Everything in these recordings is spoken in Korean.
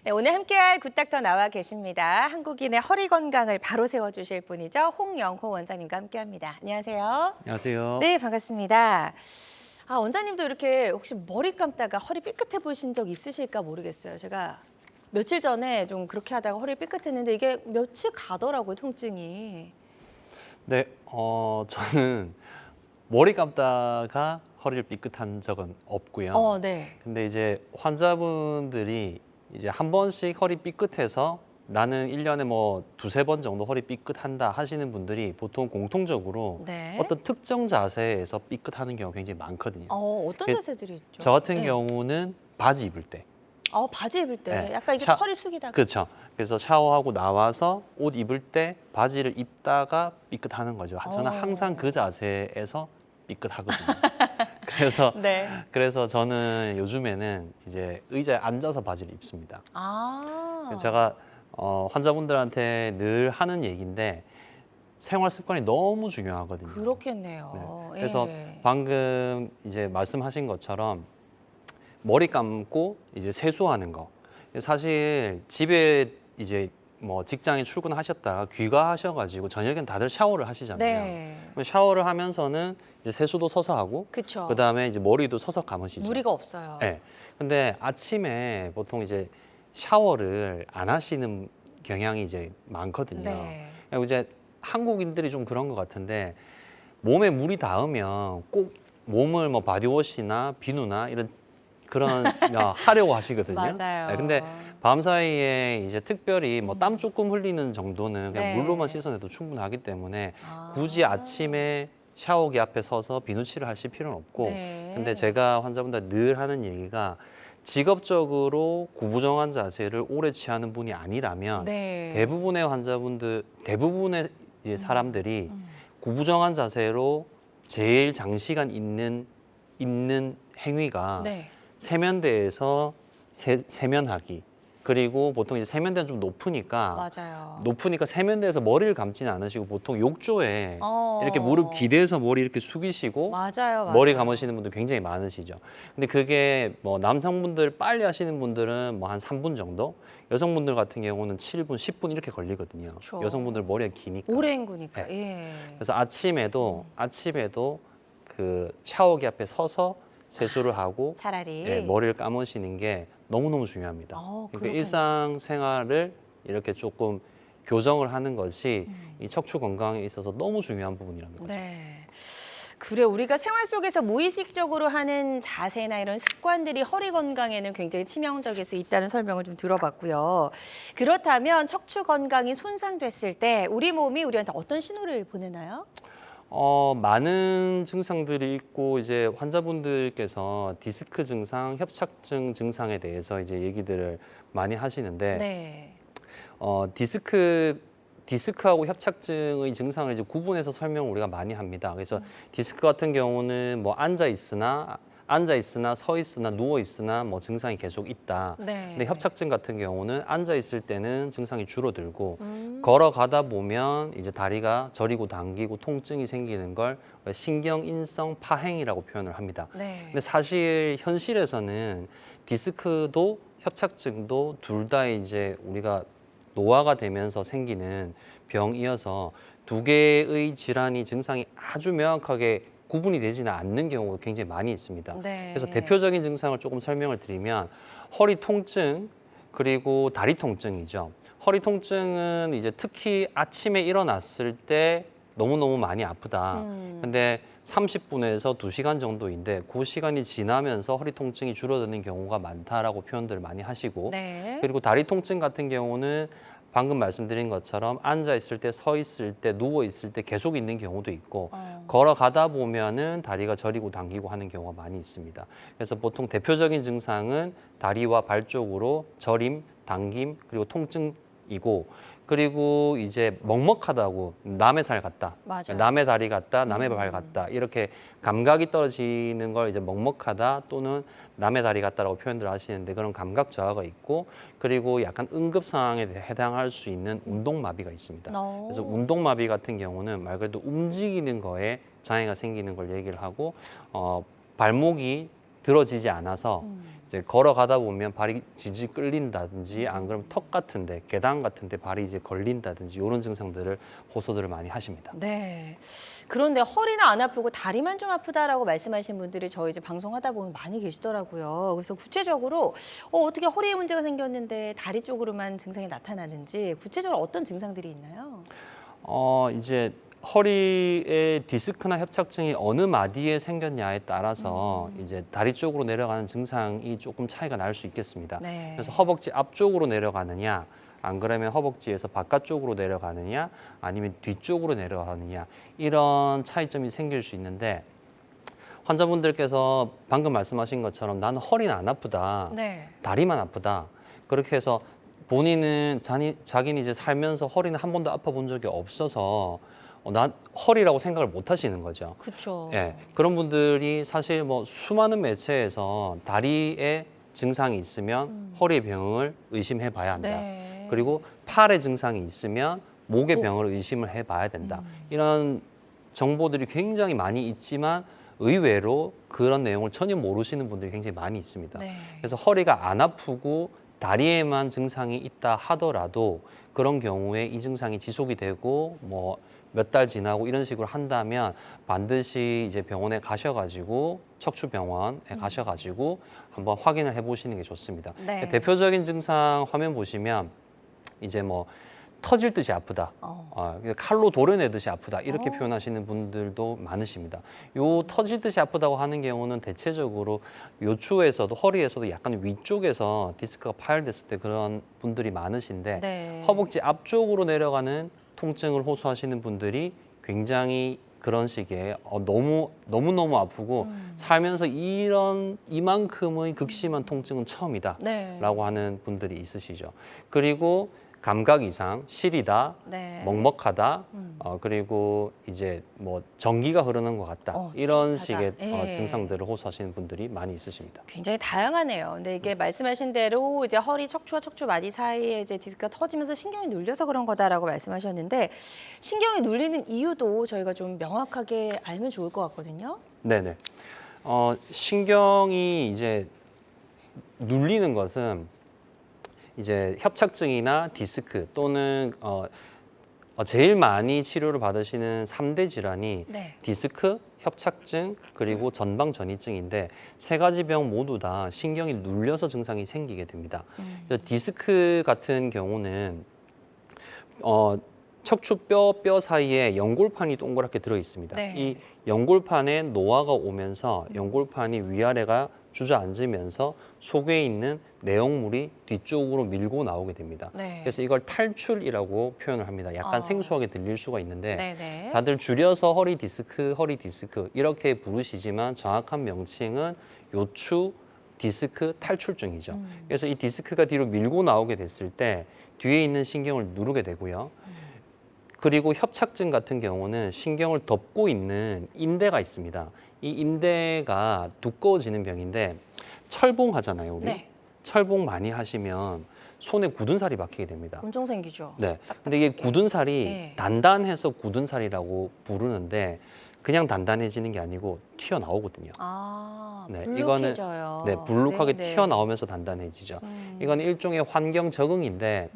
네, 오늘 함께할 굿닥터 나와 계십니다. 한국인의 허리 건강을 바로 세워주실 분이죠. 홍영호 원장님과 함께합니다. 안녕하세요. 안녕하세요. 네, 반갑습니다. 원장님도 이렇게 혹시 머리 감다가 허리 삐끗해 보신 적 있으실까 모르겠어요. 제가 며칠 전에 좀 그렇게 하다가 허리 삐끗했는데 이게 며칠 가더라고요, 통증이. 네, 저는 머리 감다가 허리를 삐끗한 적은 없고요. 네. 근데 이제 환자분들이 이제 한 번씩 허리 삐끗해서 나는 1년에 뭐 두세 번 정도 허리 삐끗한다 하시는 분들이 보통 공통적으로 네. 어떤 특정 자세에서 삐끗하는 경우가 굉장히 많거든요. 어떤 그, 자세들이 있죠? 저 같은 네. 경우는 바지 입을 때. 바지 입을 때 네. 약간 이게 차- 허리 숙이다가. 그렇죠. 그래서 샤워하고 나와서 옷 입을 때 바지를 입다가 삐끗하는 거죠. 저는 항상 그 자세에서 삐끗하거든요. 그래서 네. 그래서 저는 요즘에는 이제 의자에 앉아서 바지를 입습니다. 아. 제가 환자분들한테 늘 하는 얘기인데 생활 습관이 너무 중요하거든요. 그렇겠네요. 네. 그래서 예. 방금 이제 말씀하신 것처럼 머리 감고 이제 세수하는 거. 사실 집에 이제 뭐 직장에 출근하셨다가 귀가하셔가지고 저녁엔 다들 샤워를 하시잖아요. 네. 그럼 샤워를 하면서는 이제 세수도 서서 하고, 그렇죠. 그다음에 이제 머리도 서서 감으시죠. 무리가 없어요. 네. 근데 아침에 보통 이제 샤워를 안 하시는 경향이 이제 많거든요. 네. 그리고 이제 한국인들이 좀 그런 것 같은데 몸에 물이 닿으면 꼭 몸을 뭐 바디워시나 비누나 이런 그런 하려고 하시거든요. 맞아요. 네, 근데 밤 사이에 이제 특별히 뭐 땀 조금 흘리는 정도는 그냥 네. 물로만 씻어내도 충분하기 때문에 아. 굳이 아침에 샤워기 앞에 서서 비누칠을 하실 필요는 없고, 네. 근데 제가 환자분들 늘 하는 얘기가 직업적으로 구부정한 자세를 오래 취하는 분이 아니라면 네. 대부분의 이제 사람들이 구부정한 자세로 제일 장시간 있는 행위가 네. 세면대에서 세면하기. 그리고 보통 이제 세면대는 좀 높으니까 맞아요. 세면대에서 머리를 감지는 않으시고 보통 욕조에 어. 이렇게 무릎 기대서 머리 이렇게 숙이시고 맞아요. 머리 감으시는 분들 굉장히 많으시죠. 근데 그게 뭐 남성분들 빨리 하시는 분들은 뭐 한 3분 정도, 여성분들 같은 경우는 7분, 10분 이렇게 걸리거든요. 그렇죠. 여성분들 머리가 기니까. 오래 헹구니까. 네. 예. 그래서 아침에도 그 샤워기 앞에 서서 세수를 하고 차라리. 예, 머리를 감으시는 게 너무너무 중요합니다. 그러니까 그렇겠네요. 일상생활을 이렇게 조금 교정을 하는 것이 이 척추 건강에 있어서 너무 중요한 부분이라는 거죠. 네. 그래, 우리가 생활 속에서 무의식적으로 하는 자세나 이런 습관들이 허리 건강에는 굉장히 치명적일 수 있다는 설명을 좀 들어봤고요. 그렇다면 척추 건강이 손상됐을 때 우리 몸이 우리한테 어떤 신호를 보내나요? 많은 증상들이 있고 이제 환자분들께서 디스크 증상, 협착증 증상에 대해서 이제 얘기들을 많이 하시는데 네. 디스크하고 협착증의 증상을 이제 구분해서 설명을 우리가 많이 합니다. 그래서 디스크 같은 경우는 뭐 앉아 있으나 서 있으나 누워 있으나 뭐 증상이 계속 있다. 네. 근데 협착증 같은 경우는 앉아 있을 때는 증상이 줄어들고 걸어가다 보면 이제 다리가 저리고 당기고 통증이 생기는 걸 신경인성 파행이라고 표현을 합니다. 네. 근데 사실 현실에서는 디스크도 협착증도 둘 다 이제 우리가 노화가 되면서 생기는 병이어서 두 개의 질환이 증상이 아주 명확하게 구분이 되지는 않는 경우가 굉장히 많이 있습니다. 네. 그래서 대표적인 증상을 조금 설명을 드리면 허리 통증 그리고 다리 통증이죠. 허리 통증은 이제 특히 아침에 일어났을 때 너무너무 많이 아프다. 근데 30분에서 2시간 정도인데 그 시간이 지나면서 허리 통증이 줄어드는 경우가 많다라고 표현들을 많이 하시고 네. 그리고 다리 통증 같은 경우는 방금 말씀드린 것처럼 앉아 있을 때, 서 있을 때, 누워 있을 때 계속 있는 경우도 있고 걸어가다 보면은 다리가 저리고 당기고 하는 경우가 많이 있습니다. 그래서 보통 대표적인 증상은 다리와 발 쪽으로 저림, 당김, 그리고 통증이고 그리고 이제 먹먹하다고 남의 살 같다, 맞아요. 남의 다리 같다, 남의 발 같다 이렇게 감각이 떨어지는 걸 이제 먹먹하다 또는 남의 다리 같다라고 표현들 하시는데 그런 감각 저하가 있고 그리고 약간 응급 상황에 해당할 수 있는 운동마비가 있습니다. 그래서 운동마비 같은 경우는 말 그대로 움직이는 거에 장애가 생기는 걸 얘기를 하고 발목이 들어지지 않아서 이제 걸어가다 보면 발이 질질 끌린다든지 안 그러면 턱 같은데 계단 같은데 발이 이제 걸린다든지 이런 증상들을 호소들을 많이 하십니다. 네. 그런데 허리는 안 아프고 다리만 좀 아프다라고 말씀하신 분들이 저희 이제 방송하다 보면 많이 계시더라고요. 그래서 구체적으로 어떻게 허리에 문제가 생겼는데 다리 쪽으로만 증상이 나타나는지 구체적으로 어떤 증상들이 있나요? 이제 허리의 디스크나 협착증이 어느 마디에 생겼냐에 따라서 이제 다리 쪽으로 내려가는 증상이 조금 차이가 날 수 있겠습니다. 네. 그래서 허벅지 앞쪽으로 내려가느냐, 안 그러면 허벅지에서 바깥쪽으로 내려가느냐, 아니면 뒤쪽으로 내려가느냐 이런 차이점이 생길 수 있는데 환자분들께서 방금 말씀하신 것처럼 나는 허리는 안 아프다, 네. 다리만 아프다 그렇게 해서 본인은 자기는 이제 살면서 허리는 한 번도 아파본 적이 없어서 난 허리라고 생각을 못 하시는 거죠. 그렇죠. 예, 그런 분들이 사실 뭐 수많은 매체에서 다리에 증상이 있으면 허리의 병을 의심해 봐야 한다. 네. 그리고 팔의 증상이 있으면 목의 병을 의심을 해 봐야 된다. 이런 정보들이 굉장히 많이 있지만 의외로 그런 내용을 전혀 모르시는 분들이 굉장히 많이 있습니다. 네. 그래서 허리가 안 아프고 다리에만 증상이 있다 하더라도 그런 경우에 이 증상이 지속이 되고 뭐 몇 달 지나고 이런 식으로 한다면 반드시 이제 병원에 가셔가지고 척추병원에 가셔가지고 한번 확인을 해보시는 게 좋습니다. 네. 대표적인 증상 화면 보시면 이제 뭐 터질 듯이 아프다, 칼로 도려내듯이 아프다 이렇게 표현하시는 분들도 많으십니다. 요 터질 듯이 아프다고 하는 경우는 대체적으로 요추에서도 허리에서도 약간 위쪽에서 디스크가 파열됐을 때 그런 분들이 많으신데 네. 허벅지 앞쪽으로 내려가는 통증을 호소하시는 분들이 굉장히 그런 식의 너무 아프고 살면서 이만큼의 극심한 통증은 처음이다라고 네. 하는 분들이 있으시죠. 그리고 감각 이상, 시리다, 네. 먹먹하다, 그리고 이제 뭐 전기가 흐르는 것 같다 이런 찌릿하다. 식의 예. 증상들을 호소하시는 분들이 많이 있으십니다. 굉장히 다양하네요. 근데 이게 말씀하신 대로 이제 허리 척추와 척추 마디 사이에 이제 디스크가 터지면서 신경이 눌려서 그런 거다라고 말씀하셨는데 신경이 눌리는 이유도 저희가 좀 명확하게 알면 좋을 것 같거든요. 네네. 신경이 이제 눌리는 것은 이제 협착증이나 디스크 또는 제일 많이 치료를 받으시는 3대 질환이 네. 디스크, 협착증, 그리고 전방전이증인데 세 가지 병 모두 다 신경이 눌려서 증상이 생기게 됩니다. 그래서 디스크 같은 경우는 척추뼈 사이에 연골판이 동그랗게 들어 있습니다. 네. 이 연골판에 노화가 오면서 연골판이 위아래가 주저앉으면서 속에 있는 내용물이 뒤쪽으로 밀고 나오게 됩니다. 네. 그래서 이걸 탈출이라고 표현을 합니다. 약간 생소하게 들릴 수가 있는데 네네. 다들 줄여서 허리 디스크 이렇게 부르시지만 정확한 명칭은 요추 디스크 탈출증이죠. 그래서 이 디스크가 뒤로 밀고 나오게 됐을 때 뒤에 있는 신경을 누르게 되고요. 그리고 협착증 같은 경우는 신경을 덮고 있는 인대가 있습니다. 이 인대가 두꺼워지는 병인데 철봉하잖아요, 우리. 네. 철봉 많이 하시면 손에 굳은 살이 박히게 됩니다. 엄청 생기죠. 네. 근데 이게 굳은 살이 네. 단단해서 굳은 살이라고 부르는데 그냥 단단해지는 게 아니고 튀어나오거든요. 아, 네, 불룩해져요. 네, 불룩하게 네네. 튀어나오면서 단단해지죠. 이건 일종의 환경 적응인데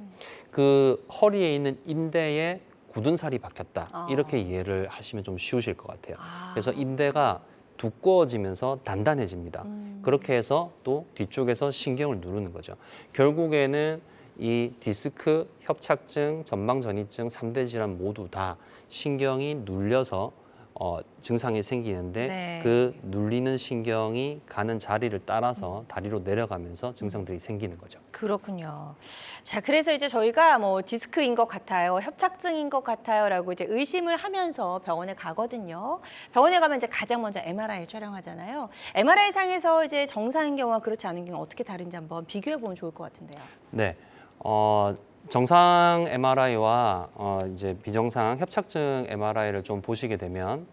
그 허리에 있는 인대에 굳은 살이 박혔다. 이렇게 이해를 하시면 좀 쉬우실 것 같아요. 그래서 인대가 두꺼워지면서 단단해집니다. 그렇게 해서 또 뒤쪽에서 신경을 누르는 거죠. 결국에는 이 디스크, 협착증, 전방전이증 3대 질환 모두 다 신경이 눌려서 증상이 생기는데 네. 그 눌리는 신경이 가는 자리를 따라서 다리로 내려가면서 증상들이 생기는 거죠. 그렇군요. 자, 그래서 이제 저희가 뭐 디스크인 것 같아요, 협착증인 것 같아요라고 이제 의심을 하면서 병원에 가거든요. 병원에 가면 이제 가장 먼저 MRI 촬영하잖아요. MRI 상에서 이제 정상인 경우와 그렇지 않은 경우 어떻게 다른지 한번 비교해 보면 좋을 것 같은데요. 네. 정상 MRI와 이제 비정상 협착증 MRI를 좀 보시게 되면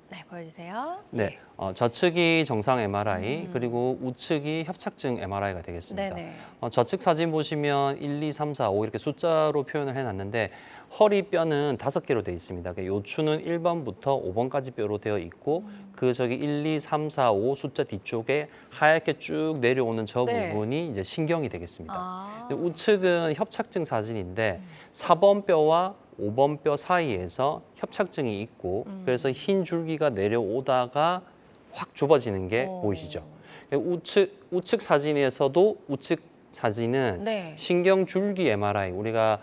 네, 보여주세요. 네, 좌측이 정상 MRI 그리고 우측이 협착증 MRI가 되겠습니다. 네네. 좌측 사진 보시면 1, 2, 3, 4, 5 이렇게 숫자로 표현을 해놨는데 허리뼈는 5개로 되어 있습니다. 그러니까 요추는 1번부터 5번까지 뼈로 되어 있고 그 저기 1, 2, 3, 4, 5 숫자 뒤쪽에 하얗게 쭉 내려오는 저 네. 부분이 이제 신경이 되겠습니다. 아. 근데 우측은 협착증 사진인데 4번 뼈와 5번 뼈 사이에서 협착증이 있고 그래서 흰 줄기가 내려오다가 확 좁아지는 게 보이시죠? 우측 사진에서도 우측 사진은 네. 신경 줄기 MRI 우리가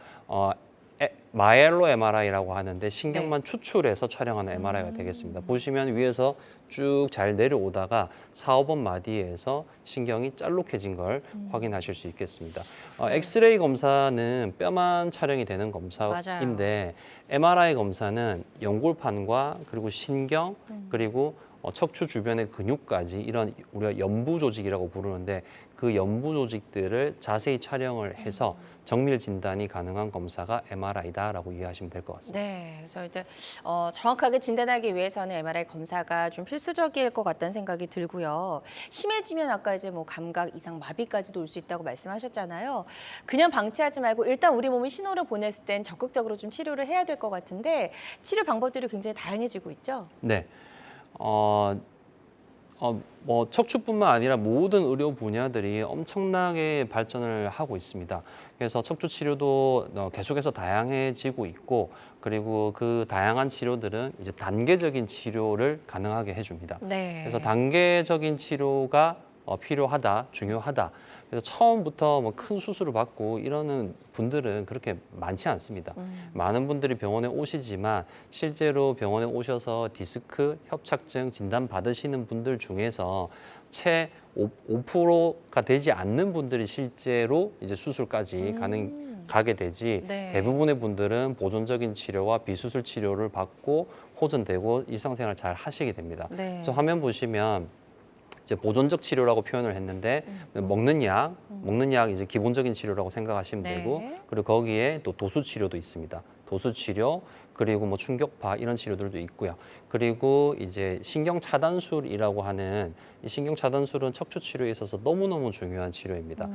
마엘로 MRI라고 하는데 신경만 추출해서 촬영하는 MRI가 되겠습니다. 보시면 위에서 쭉 잘 내려오다가 4, 5번 마디에서 신경이 짤록해진 걸 확인하실 수 있겠습니다. 엑스레이 검사는 뼈만 촬영이 되는 검사인데 MRI 검사는 연골판과 그리고 신경 그리고 척추 주변의 근육까지 이런 우리가 연부 조직이라고 부르는데 그 연부 조직들을 자세히 촬영을 해서 정밀 진단이 가능한 검사가 MRI다라고 이해하시면 될 것 같습니다. 네, 그래서 이제 정확하게 진단하기 위해서는 MRI 검사가 좀 필수적일 것 같다는 생각이 들고요. 심해지면 아까 이제 뭐 감각 이상 마비까지도 올 수 있다고 말씀하셨잖아요. 그냥 방치하지 말고 일단 우리 몸이 신호를 보냈을 땐 적극적으로 좀 치료를 해야 될 것 같은데 치료 방법들이 굉장히 다양해지고 있죠. 네. 뭐 척추뿐만 아니라 모든 의료 분야들이 엄청나게 발전을 하고 있습니다. 그래서 척추 치료도 계속해서 다양해지고 있고 그리고 그 다양한 치료들은 이제 단계적인 치료를 가능하게 해줍니다. 네. 그래서 단계적인 치료가 필요하다, 중요하다. 그래서 처음부터 뭐 큰 수술을 받고 이러는 분들은 그렇게 많지 않습니다. 많은 분들이 병원에 오시지만 실제로 병원에 오셔서 디스크, 협착증 진단 받으시는 분들 중에서 채 5%가 되지 않는 분들이 실제로 이제 수술까지 가게 되지 네. 대부분의 분들은 보존적인 치료와 비수술 치료를 받고 호전되고 일상생활 잘 하시게 됩니다. 네. 그래서 화면 보시면 이제 보존적 치료라고 표현을 했는데 먹는 약 이제 기본적인 치료라고 생각하시면 네. 되고 그리고 거기에 또 도수 치료도 있습니다. 도수 치료 그리고 뭐 충격파 이런 치료들도 있고요. 그리고 이제 신경 차단술이라고 하는 이 신경 차단술은 척추 치료에 있어서 너무너무 중요한 치료입니다.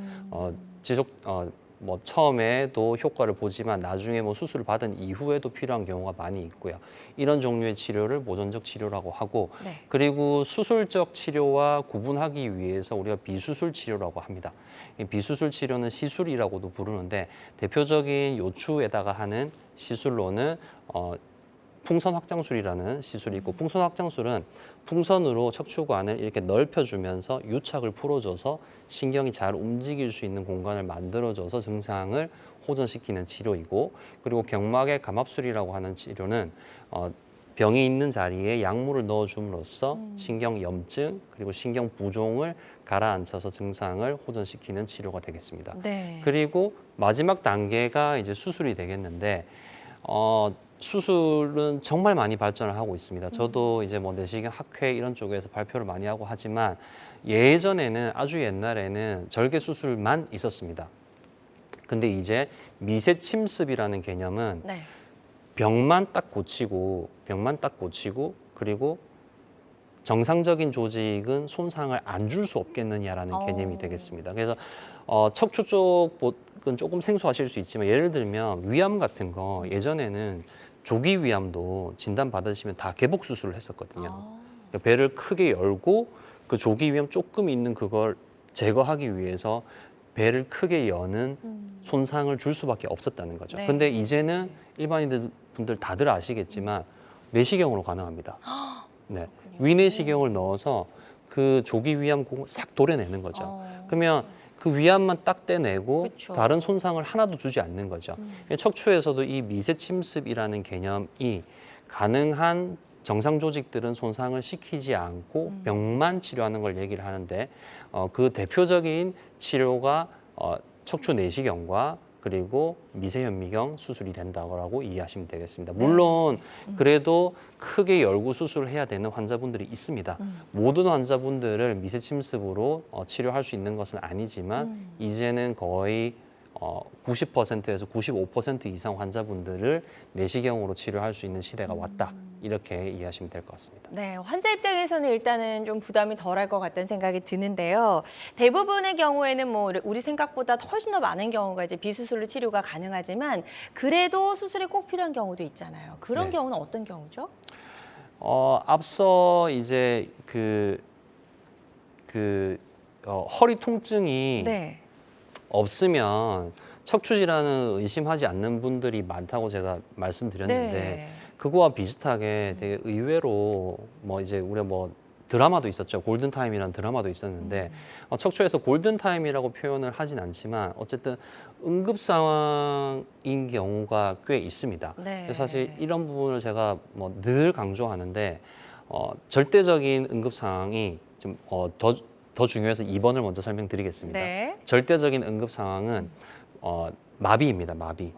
뭐 처음에도 효과를 보지만 나중에 뭐 수술을 받은 이후에도 필요한 경우가 많이 있고요. 이런 종류의 치료를 보존적 치료라고 하고 네. 그리고 수술적 치료와 구분하기 위해서 우리가 비수술 치료라고 합니다. 이 비수술 치료는 시술이라고도 부르는데 대표적인 요추에다가 하는 시술로는 풍선 확장술이라는 시술이 있고 풍선 확장술은 풍선으로 척추관을 이렇게 넓혀주면서 유착을 풀어줘서 신경이 잘 움직일 수 있는 공간을 만들어줘서 증상을 호전시키는 치료이고 그리고 경막의 감압술이라고 하는 치료는 병이 있는 자리에 약물을 넣어줌으로써 신경 염증 그리고 신경 부종을 가라앉혀서 증상을 호전시키는 치료가 되겠습니다. 네. 그리고 마지막 단계가 이제 수술이 되겠는데 수술은 정말 많이 발전을 하고 있습니다. 저도 이제 뭐 내시경 학회 이런 쪽에서 발표를 많이 하고 하지만 예전에는 아주 옛날에는 절개 수술만 있었습니다. 근데 이제 미세 침습이라는 개념은 네. 병만 딱 고치고 그리고 정상적인 조직은 손상을 안 줄 수 없겠느냐라는 개념이 되겠습니다. 그래서 척추 쪽은 조금 생소하실 수 있지만 예를 들면 위암 같은 거 예전에는 조기 위암도 진단 받으시면 다 개복 수술을 했었거든요. 그러니까 배를 크게 열고 그 조기 위암 조금 있는 그걸 제거하기 위해서 배를 크게 여는 손상을 줄 수밖에 없었다는 거죠. 네. 근데 이제는 일반인들 분들 다들 아시겠지만 내시경으로 가능합니다. 네. 위내시경을 넣어서 그 조기 위암공을 싹 도려내는 거죠. 그러면 그 위암만 딱 떼내고 그쵸. 다른 손상을 하나도 주지 않는 거죠. 척추에서도 이 미세 침습이라는 개념이 가능한 정상 조직들은 손상을 시키지 않고 병만 치료하는 걸 얘기를 하는데 그 대표적인 치료가 척추 내시경과 그리고 미세현미경 수술이 된다고 이해하시면 되겠습니다. 물론 그래도 크게 열고 수술을 해야 되는 환자분들이 있습니다. 모든 환자분들을 미세침습으로 치료할 수 있는 것은 아니지만 이제는 거의 90%에서 95% 이상 환자분들을 내시경으로 치료할 수 있는 시대가 왔다. 이렇게 이해하시면 될 것 같습니다. 네, 환자 입장에서는 일단은 좀 부담이 덜할 것 같다는 생각이 드는데요. 대부분의 경우에는 뭐 우리 생각보다 훨씬 더 많은 경우가 이제 비수술로 치료가 가능하지만 그래도 수술이 꼭 필요한 경우도 있잖아요. 그런 네. 경우는 어떤 경우죠? 앞서 이제 허리 통증이 네. 없으면 척추 질환을 의심하지 않는 분들이 많다고 제가 말씀드렸는데 네. 그거와 비슷하게 되게 의외로 뭐 이제 우리가 뭐 드라마도 있었죠. 골든타임이라는 드라마도 있었는데 척추에서 골든타임이라고 표현을 하진 않지만 어쨌든 응급 상황인 경우가 꽤 있습니다. 네. 그래서 사실 이런 부분을 제가 뭐 늘 강조하는데 절대적인 응급 상황이 좀 더 중요해서 2번을 먼저 설명드리겠습니다. 네. 절대적인 응급 상황은 마비입니다. 마비.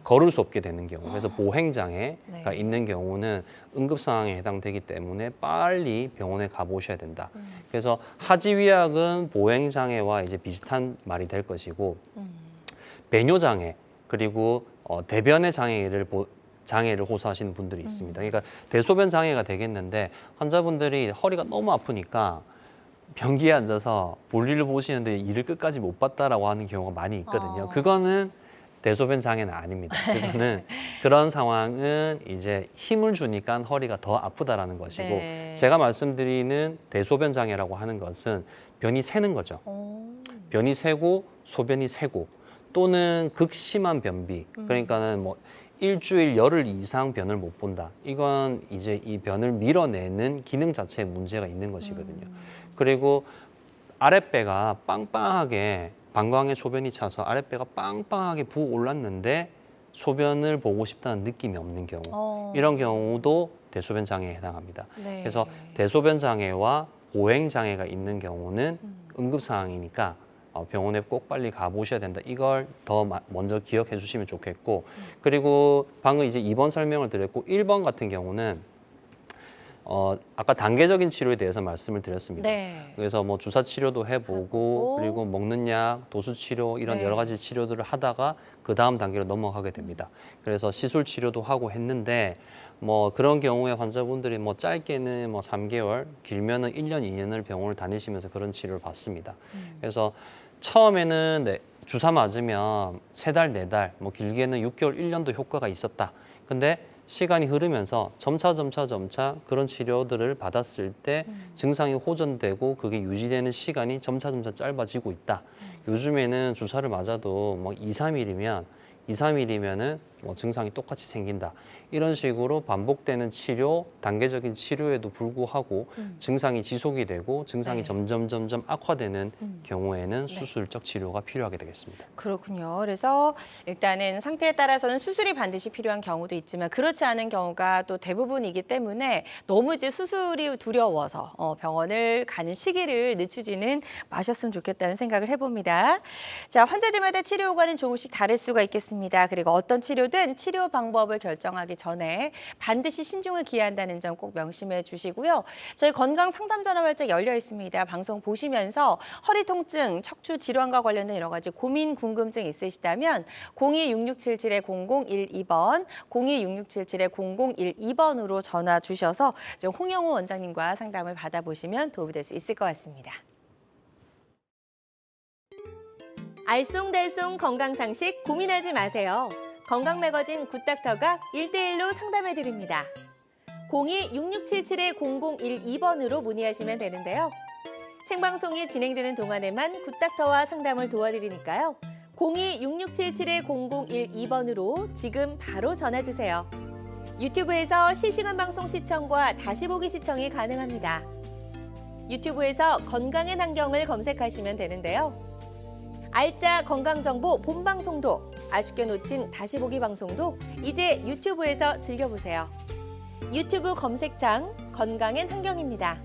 걸을 수 없게 되는 경우. 그래서 보행장애가 네. 있는 경우는 응급 상황에 해당되기 때문에 빨리 병원에 가보셔야 된다. 그래서 하지위약은 보행장애와 이제 비슷한 말이 될 것이고 배뇨장애 그리고 대변의 장애를 호소하시는 분들이 있습니다. 그러니까 대소변 장애가 되겠는데 환자분들이 허리가 너무 아프니까 변기에 앉아서 볼일을 보시는데 일을 끝까지 못 봤다라고 하는 경우가 많이 있거든요. 그거는 대소변 장애는 아닙니다. 그거는 그런 상황은 이제 힘을 주니까 허리가 더 아프다라는 것이고 네. 제가 말씀드리는 대소변 장애라고 하는 것은 변이 새는 거죠. 변이 새고 소변이 새고 또는 극심한 변비 그러니까는 뭐 일주일 열흘 이상 변을 못 본다. 이건 이제 이 변을 밀어내는 기능 자체에 문제가 있는 것이거든요. 그리고 아랫배가 빵빵하게 방광에 소변이 차서 아랫배가 빵빵하게 부어올랐는데 소변을 보고 싶다는 느낌이 없는 경우 이런 경우도 대소변 장애에 해당합니다. 네. 그래서 대소변 장애와 보행 장애가 있는 경우는 응급 상황이니까 병원에 꼭 빨리 가보셔야 된다. 이걸 더 먼저 기억해 주시면 좋겠고 그리고 방금 이제 2번 설명을 드렸고 1번 같은 경우는 아까 단계적인 치료에 대해서 말씀을 드렸습니다. 네. 그래서 뭐 주사 치료도 해보고 그리고 먹는 약, 도수 치료 이런 네. 여러 가지 치료들을 하다가 그 다음 단계로 넘어가게 됩니다. 그래서 시술 치료도 하고 했는데 뭐 그런 경우에 환자분들이 뭐 짧게는 뭐 3개월, 길면은 1년, 2년을 병원을 다니시면서 그런 치료를 받습니다. 그래서 처음에는 주사 맞으면 3달, 4달, 뭐 길게는 6개월, 1년도 효과가 있었다. 근데 시간이 흐르면서 점차 그런 치료들을 받았을 때 증상이 호전되고 그게 유지되는 시간이 점차 짧아지고 있다. 요즘에는 주사를 맞아도 뭐 2, 3일이면은 뭐 증상이 똑같이 생긴다. 이런 식으로 반복되는 치료, 단계적인 치료에도 불구하고 증상이 지속이 되고 증상이 네. 점점 악화되는 경우에는 수술적 치료가 필요하게 되겠습니다. 그렇군요. 그래서 일단은 상태에 따라서는 수술이 반드시 필요한 경우도 있지만 그렇지 않은 경우가 또 대부분이기 때문에 너무 이제 수술이 두려워서 병원을 가는 시기를 늦추지는 마셨으면 좋겠다는 생각을 해봅니다. 자, 환자들마다 치료 효과는 조금씩 다를 수가 있겠습니다. 그리고 어떤 치료든 치료 방법을 결정하기 전에 반드시 신중을 기한다는 점 꼭 명심해 주시고요. 저희 건강 상담 전화 활짝 열려 있습니다. 방송 보시면서 허리 통증, 척추 질환과 관련된 여러 가지 고민, 궁금증 있으시다면 02-667-0012번, 02-667-0012번으로 전화 주셔서 홍영호 원장님과 상담을 받아보시면 도움이 될 수 있을 것 같습니다. 알쏭달쏭 건강상식 고민하지 마세요. 건강 매거진 굿닥터가 1대1로 상담해드립니다. 02-6677-0012번으로 문의하시면 되는데요. 생방송이 진행되는 동안에만 굿닥터와 상담을 도와드리니까요. 02-6677-0012번으로 지금 바로 전화주세요. 유튜브에서 실시간 방송 시청과 다시 보기 시청이 가능합니다. 유튜브에서 건강의 환경을 검색하시면 되는데요. 알짜 건강정보 본방송도 아쉽게 놓친 다시 보기 방송도 이제 유튜브에서 즐겨보세요. 유튜브 검색창 건강엔 환경입니다.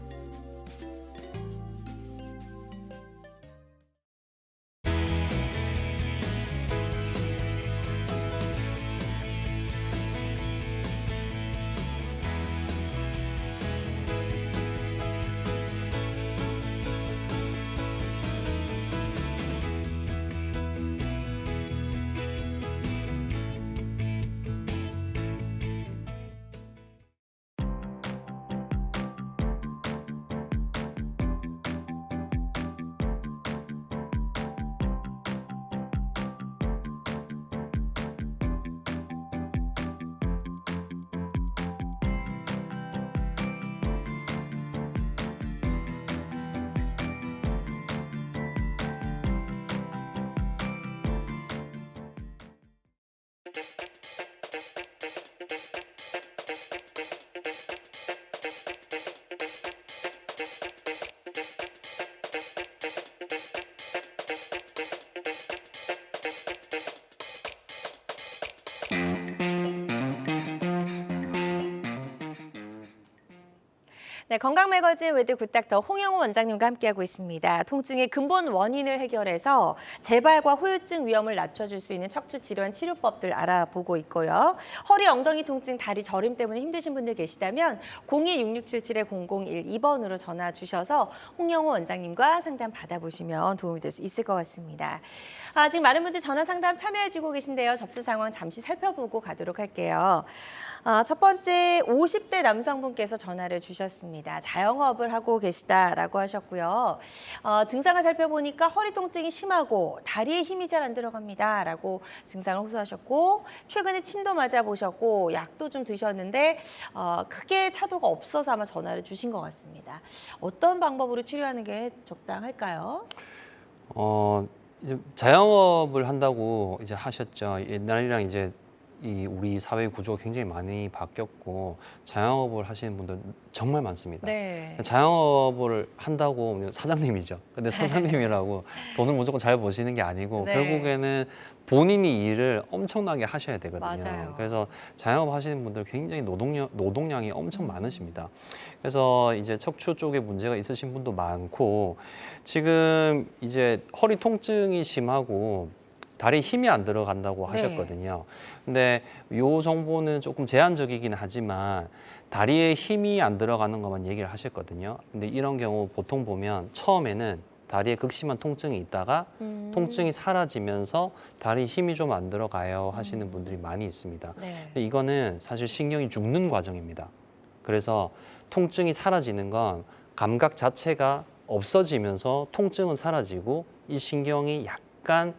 네, 건강 매거진 위드 굿닥터 홍영호 원장님과 함께하고 있습니다. 통증의 근본 원인을 해결해서 재발과 후유증 위험을 낮춰줄 수 있는 척추 질환 치료법들 알아보고 있고요. 허리, 엉덩이 통증, 다리 저림 때문에 힘드신 분들 계시다면 02-6677-0012번으로 전화 주셔서 홍영호 원장님과 상담 받아보시면 도움이 될 수 있을 것 같습니다. 지금 많은 분들 전화 상담 참여해주고 계신데요. 접수 상황 잠시 살펴보고 가도록 할게요. 첫 번째 50대 남성분께서 전화를 주셨습니다. 자영업을 하고 계시다라고 하셨고요. 증상을 살펴보니까 허리 통증이 심하고 다리에 힘이 잘 안 들어갑니다라고 증상을 호소하셨고 최근에 침도 맞아보셨고 약도 좀 드셨는데 크게 차도가 없어서 아마 전화를 주신 것 같습니다. 어떤 방법으로 치료하는 게 적당할까요? 이제 자영업을 한다고 이제 하셨죠. 옛날이랑 이제 우리 사회 구조가 굉장히 많이 바뀌었고 자영업을 하시는 분들 정말 많습니다. 네. 자영업을 한다고 사장님이죠. 근데 사장님이라고 돈을 무조건 잘 버시는 게 아니고 네. 결국에는 본인이 일을 엄청나게 하셔야 되거든요. 맞아요. 그래서 자영업 하시는 분들 굉장히 노동량이 엄청 많으십니다. 그래서 이제 척추 쪽에 문제가 있으신 분도 많고 지금 이제 허리 통증이 심하고 다리에 힘이 안 들어간다고 네. 하셨거든요. 근데 요 정보는 조금 제한적이긴 하지만 다리에 힘이 안 들어가는 것만 얘기를 하셨거든요. 근데 이런 경우 보통 보면 처음에는 다리에 극심한 통증이 있다가 통증이 사라지면서 다리에 힘이 좀 안 들어가요 하시는 분들이 많이 있습니다. 네. 근데 이거는 사실 신경이 죽는 과정입니다. 그래서 통증이 사라지는 건 감각 자체가 없어지면서 통증은 사라지고 이 신경이 약간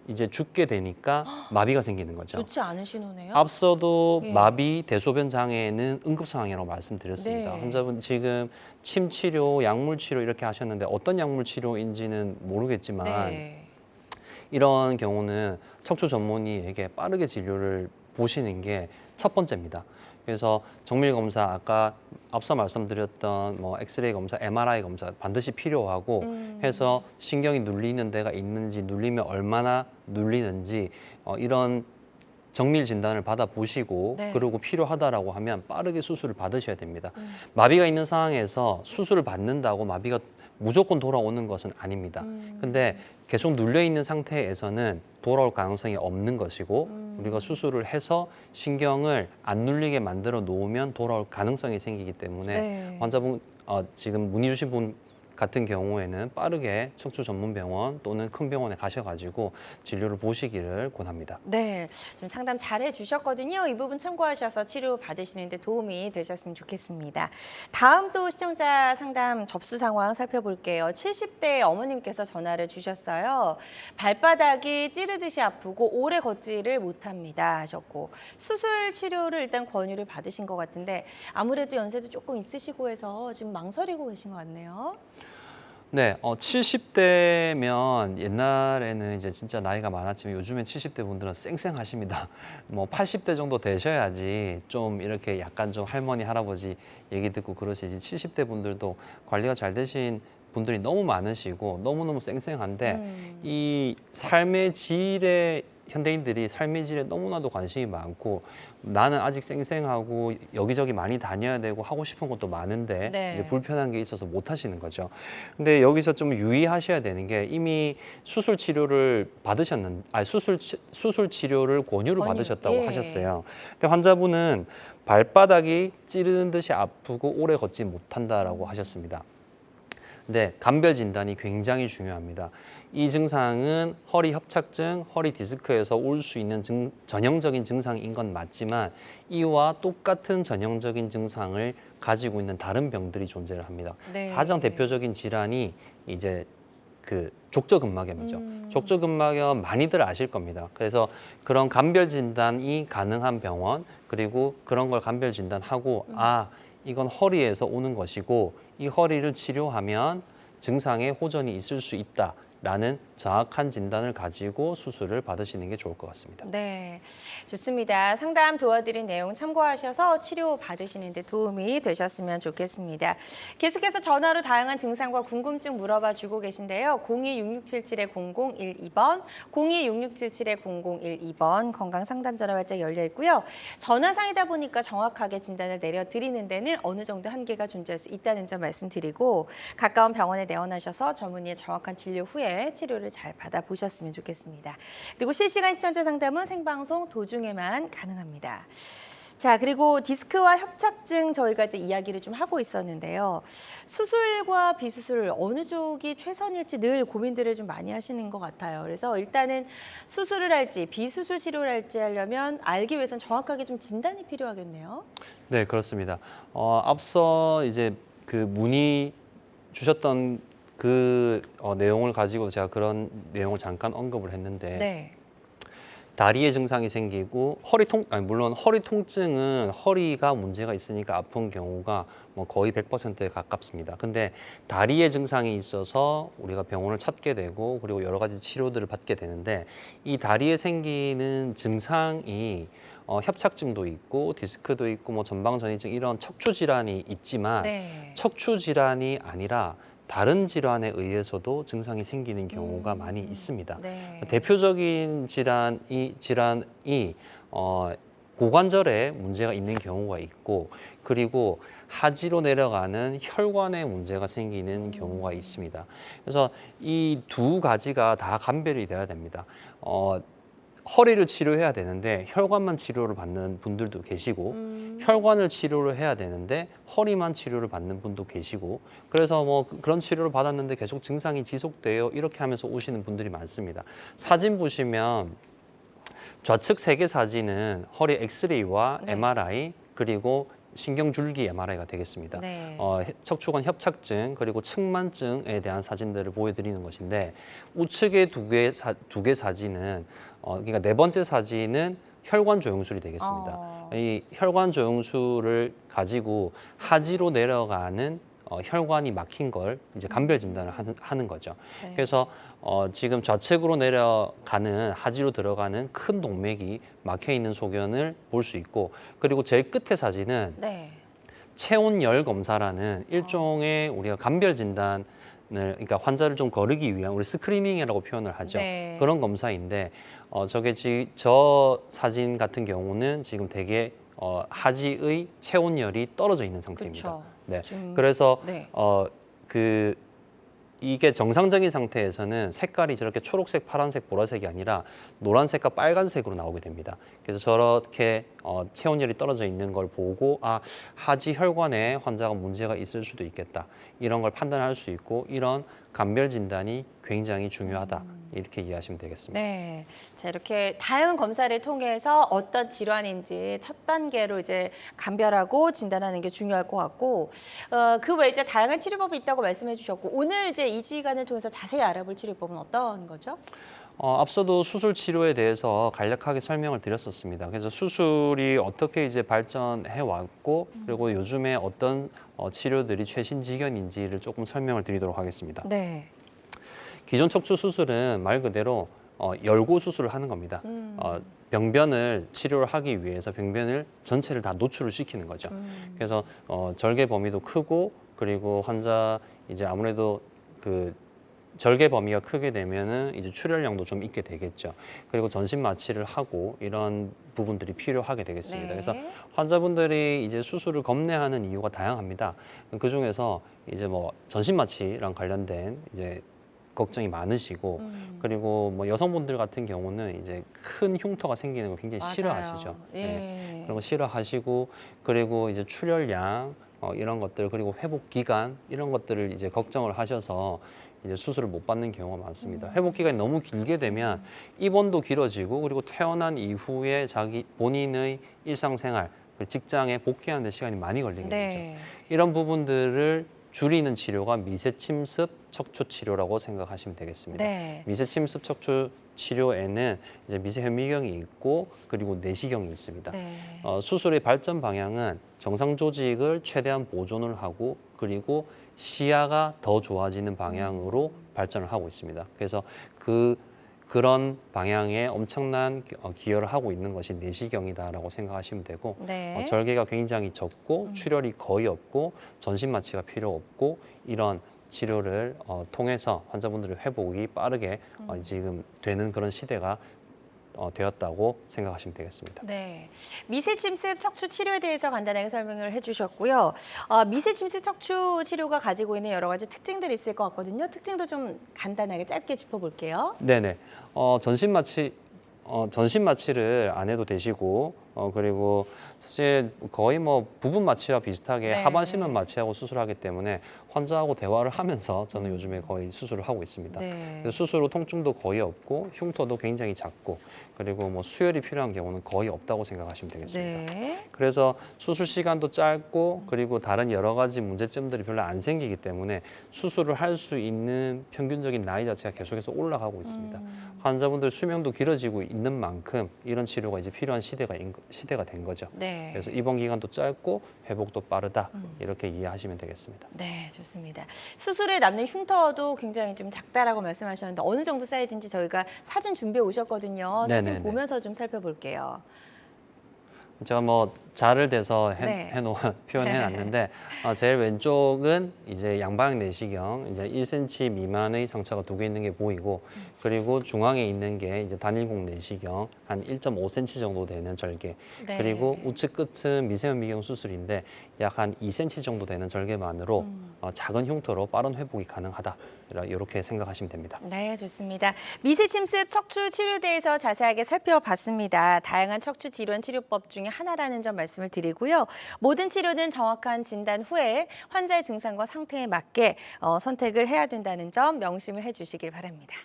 이제 죽게 되니까 마비가 생기는 거죠. 좋지 않은 신호네요. 앞서도 예. 마비, 대소변 장애는 응급 상황이라고 말씀드렸습니다. 네. 환자분 지금 침 치료, 약물 치료 이렇게 하셨는데 어떤 약물 치료인지는 모르겠지만 네. 이런 경우는 척추 전문의에게 빠르게 진료를 보시는 게 첫 번째입니다. 그래서 정밀 검사 아까 앞서 말씀드렸던 뭐 엑스레이 검사, MRI 검사 반드시 필요하고 해서 신경이 눌리는 데가 있는지 눌리면 얼마나 눌리는지 이런 정밀 진단을 받아보시고 네. 그리고 필요하다라고 하면 빠르게 수술을 받으셔야 됩니다. 마비가 있는 상황에서 수술을 받는다고 마비가 무조건 돌아오는 것은 아닙니다. 근데 계속 눌려 있는 상태에서는 돌아올 가능성이 없는 것이고 우리가 수술을 해서 신경을 안 눌리게 만들어 놓으면 돌아올 가능성이 생기기 때문에 네. 환자분 지금 문의 주신 분 같은 경우에는 빠르게 척추 전문 병원 또는 큰 병원에 가셔가지고 진료를 보시기를 권합니다. 네, 좀 상담 잘 해주셨거든요. 이 부분 참고하셔서 치료 받으시는 데 도움이 되셨으면 좋겠습니다. 다음 또 시청자 상담 접수 상황 살펴볼게요. 70대 어머님께서 전화를 주셨어요. 발바닥이 찌르듯이 아프고 오래 걷지를 못합니다 하셨고 수술 치료를 일단 권유를 받으신 것 같은데 아무래도 연세도 조금 있으시고 해서 지금 망설이고 계신 것 같네요. 네, 70대면 옛날에는 이제 진짜 나이가 많았지만 요즘엔 70대 분들은 쌩쌩하십니다. 뭐 80대 정도 되셔야지 좀 이렇게 약간 좀 할머니, 할아버지 얘기 듣고 그러시지 70대 분들도 관리가 잘 되신 분들이 너무 많으시고 너무너무 쌩쌩한데 이 삶의 질에 현대인들이 삶의 질에 너무나도 관심이 많고 나는 아직 쌩쌩하고 여기저기 많이 다녀야 되고 하고 싶은 것도 많은데 네. 이제 불편한 게 있어서 못 하시는 거죠. 근데 여기서 좀 유의하셔야 되는 게 이미 수술 치료를 수술 치료를 권유를 받으셨다고 예. 하셨어요. 근데 환자분은 발바닥이 찌르는 듯이 아프고 오래 걷지 못한다라고 하셨습니다. 근데 감별 진단이 굉장히 중요합니다. 이 증상은 허리 협착증, 허리 디스크에서 올 수 있는 전형적인 증상인 건 맞지만 이와 똑같은 전형적인 증상을 가지고 있는 다른 병들이 존재를 합니다. 네. 가장 대표적인 질환이 이제 그 족저근막염이죠. 족저근막염 많이들 아실 겁니다. 그래서 그런 감별 진단이 가능한 병원 그리고 그런 걸 감별 진단하고 이건 허리에서 오는 것이고 이 허리를 치료하면 증상에 호전이 있을 수 있다. 라는 정확한 진단을 가지고 수술을 받으시는 게 좋을 것 같습니다. 네, 좋습니다. 상담 도와드린 내용 참고하셔서 치료 받으시는 데 도움이 되셨으면 좋겠습니다. 계속해서 전화로 다양한 증상과 궁금증 물어봐 주고 계신데요. 02-6677-0012번, 02-6677-0012번 건강상담 전화 활짝 열려 있고요. 전화상이다 보니까 정확하게 진단을 내려드리는 데는 어느 정도 한계가 존재할 수 있다는 점 말씀드리고 가까운 병원에 내원하셔서 전문의의 정확한 진료 후에 치료를 잘 받아보셨으면 좋겠습니다. 그리고 실시간 시청자 상담은 생방송 도중에만 가능합니다. 자, 그리고 디스크와 협착증 저희가 이제 이야기를 좀 하고 있었는데요. 수술과 비수술 어느 쪽이 최선일지 늘 고민들을 좀 많이 하시는 것 같아요. 그래서 일단은 수술을 할지 비수술 치료를 할지 하려면 알기 위해서는 정확하게 좀 진단이 필요하겠네요. 네, 그렇습니다. 앞서 이제 그 문의 주셨던 그 내용을 가지고 제가 그런 내용을 잠깐 언급을 했는데 네. 다리에 증상이 생기고 물론 허리 통증은 허리가 문제가 있으니까 아픈 경우가 뭐 거의 100%에 가깝습니다. 근데 다리에 증상이 있어서 우리가 병원을 찾게 되고 그리고 여러 가지 치료들을 받게 되는데 이 다리에 생기는 증상이 협착증도 있고 디스크도 있고 뭐 전방전이증 이런 척추 질환이 있지만 네. 척추 질환이 아니라 다른 질환에 의해서도 증상이 생기는 경우가 많이 있습니다. 네. 대표적인 질환이 고관절에 문제가 있는 경우가 있고 그리고 하지로 내려가는 혈관에 문제가 생기는 경우가 있습니다. 그래서 이 두 가지가 다 감별이 돼야 됩니다. 허리를 치료해야 되는데 혈관만 치료를 받는 분들도 계시고 혈관을 치료를 해야 되는데 허리만 치료를 받는 분도 계시고 그래서 뭐 그런 치료를 받았는데 계속 증상이 지속돼요 이렇게 하면서 오시는 분들이 많습니다. 사진 보시면 좌측 세개 사진은 허리 엑스레이와 네. MRI 그리고 신경줄기 MRI가 되겠습니다. 네. 척추관 협착증 그리고 측만증에 대한 사진들을 보여드리는 것인데 우측의 두 개 사진은 그러니까 네 번째 사진은 혈관 조영술이 되겠습니다. 이 혈관 조영술을 가지고 하지로 내려가는 혈관이 막힌 걸 이제 감별 진단을 하는 거죠. 네. 그래서 지금 좌측으로 내려가는 하지로 들어가는 큰 동맥이 막혀 있는 소견을 볼 수 있고 그리고 제일 끝에 사진은 네. 체온열 검사라는 일종의 우리가 감별 진단을 그러니까 환자를 좀 거르기 위한 우리 스크리닝이라고 표현을 하죠. 네. 그런 검사인데 저 사진 같은 경우는 지금 되게 하지의 체온열이 떨어져 있는 상태입니다. 그쵸. 네. 좀, 그래서 네. 이게 정상적인 상태에서는 색깔이 저렇게 초록색, 파란색, 보라색이 아니라 노란색과 빨간색으로 나오게 됩니다. 그래서 저렇게 체온열이 떨어져 있는 걸 보고 하지 혈관에 환자가 문제가 있을 수도 있겠다. 이런 걸 판단할 수 있고 이런 감별 진단이 굉장히 중요하다. 이렇게 이해하시면 되겠습니다. 네. 자, 이렇게 다양한 검사를 통해서 어떤 질환인지 첫 단계로 이제 감별하고 진단하는 게 중요할 것 같고, 그 외에 이제 다양한 치료법이 있다고 말씀해 주셨고, 오늘 이제 이 시간을 통해서 자세히 알아볼 치료법은 어떤 거죠? 앞서도 수술 치료에 대해서 간략하게 설명을 드렸었습니다. 그래서 수술이 어떻게 이제 발전해 왔고, 그리고 요즘에 어떤 치료들이 최신지견인지를 조금 설명을 드리도록 하겠습니다. 네. 기존 척추 수술은 말 그대로 열고 수술을 하는 겁니다. 병변을 치료를 하기 위해서 병변을 전체를 다 노출을 시키는 거죠. 그래서 절개 범위도 크고 그리고 환자 이제 아무래도 그 절개 범위가 크게 되면은 이제 출혈량도 좀 있게 되겠죠. 그리고 전신 마취를 하고 이런 부분들이 필요하게 되겠습니다. 네. 그래서 환자분들이 이제 수술을 겁내하는 이유가 다양합니다. 그 중에서 이제 뭐 전신 마취랑 관련된 이제 걱정이 많으시고 그리고 뭐 여성분들 같은 경우는 이제 큰 흉터가 생기는 걸 굉장히 맞아요. 싫어하시죠. 예. 네. 그런 거 싫어하시고 그리고 이제 출혈량 이런 것들 그리고 회복 기간 이런 것들을 이제 걱정을 하셔서 이제 수술을 못 받는 경우가 많습니다. 회복 기간이 너무 길게 되면 입원도 길어지고 그리고 퇴원한 이후에 자기 본인의 일상생활, 직장에 복귀하는 데 시간이 많이 걸리게 되죠. 네. 이런 부분들을 줄이는 치료가 미세침습 척추 치료라고 생각하시면 되겠습니다. 네. 미세침습 척추 치료에는 이제 미세현미경이 있고 그리고 내시경이 있습니다. 네. 수술의 발전 방향은 정상 조직을 최대한 보존을 하고 그리고 시야가 더 좋아지는 방향으로 발전을 하고 있습니다. 그래서 그런 방향에 엄청난 기여를 하고 있는 것이 내시경이다라고 생각하시면 되고 네. 절개가 굉장히 적고 출혈이 거의 없고 전신 마취가 필요 없고 이런 치료를 통해서 환자분들의 회복이 빠르게 지금 되는 그런 시대가 되었다고 생각하시면 되겠습니다. 네, 미세침습 척추 치료에 대해서 간단하게 설명을 해주셨고요. 미세침습 척추 치료가 가지고 있는 여러 가지 특징들이 있을 것 같거든요. 특징도 좀 간단하게 짧게 짚어볼게요. 네네. 전신 마취를 안 해도 되시고 그리고 사실 거의 뭐 부분 마취와 비슷하게 네. 하반신만 마취하고 수술하기 때문에 환자하고 대화를 하면서 저는 요즘에 거의 수술을 하고 있습니다. 네. 그래서 수술 후 통증도 거의 없고 흉터도 굉장히 작고 그리고 뭐 수혈이 필요한 경우는 거의 없다고 생각하시면 되겠습니다. 네. 그래서 수술 시간도 짧고 그리고 다른 여러 가지 문제점들이 별로 안 생기기 때문에 수술을 할 수 있는 평균적인 나이 자체가 계속해서 올라가고 있습니다. 환자분들 수명도 길어지고 있는 만큼 이런 치료가 이제 필요한 시대가 된 거죠. 네. 그래서 입원 기간도 짧고 회복도 빠르다 이렇게 이해하시면 되겠습니다. 네, 좋습니다. 수술에 남는 흉터도 굉장히 좀 작다라고 말씀하셨는데 어느 정도 사이즈인지 저희가 사진 준비해 오셨거든요. 사진 네네네. 보면서 좀 살펴볼게요. 제가 뭐 자를 대서 네. 해놓은 표현해놨는데 제일 왼쪽은 이제 양방향 내시경 이제 1cm 미만의 상처가 2개 있는 게 보이고 그리고 중앙에 있는 게 이제 단일공 내시경 한 1.5cm 정도 되는 절개 네. 그리고 우측 끝은 미세현미경 수술인데 약 한 2cm 정도 되는 절개만으로 작은 흉터로 빠른 회복이 가능하다 이렇게 생각하시면 됩니다. 네, 좋습니다. 미세침습 척추 치료에 대해서 자세하게 살펴봤습니다. 다양한 척추 질환 치료법 중에 하나라는 점 말씀을 드리고요. 모든 치료는 정확한 진단 후에 환자의 증상과 상태에 맞게 선택을 해야 된다는 점 명심을 해주시길 바랍니다.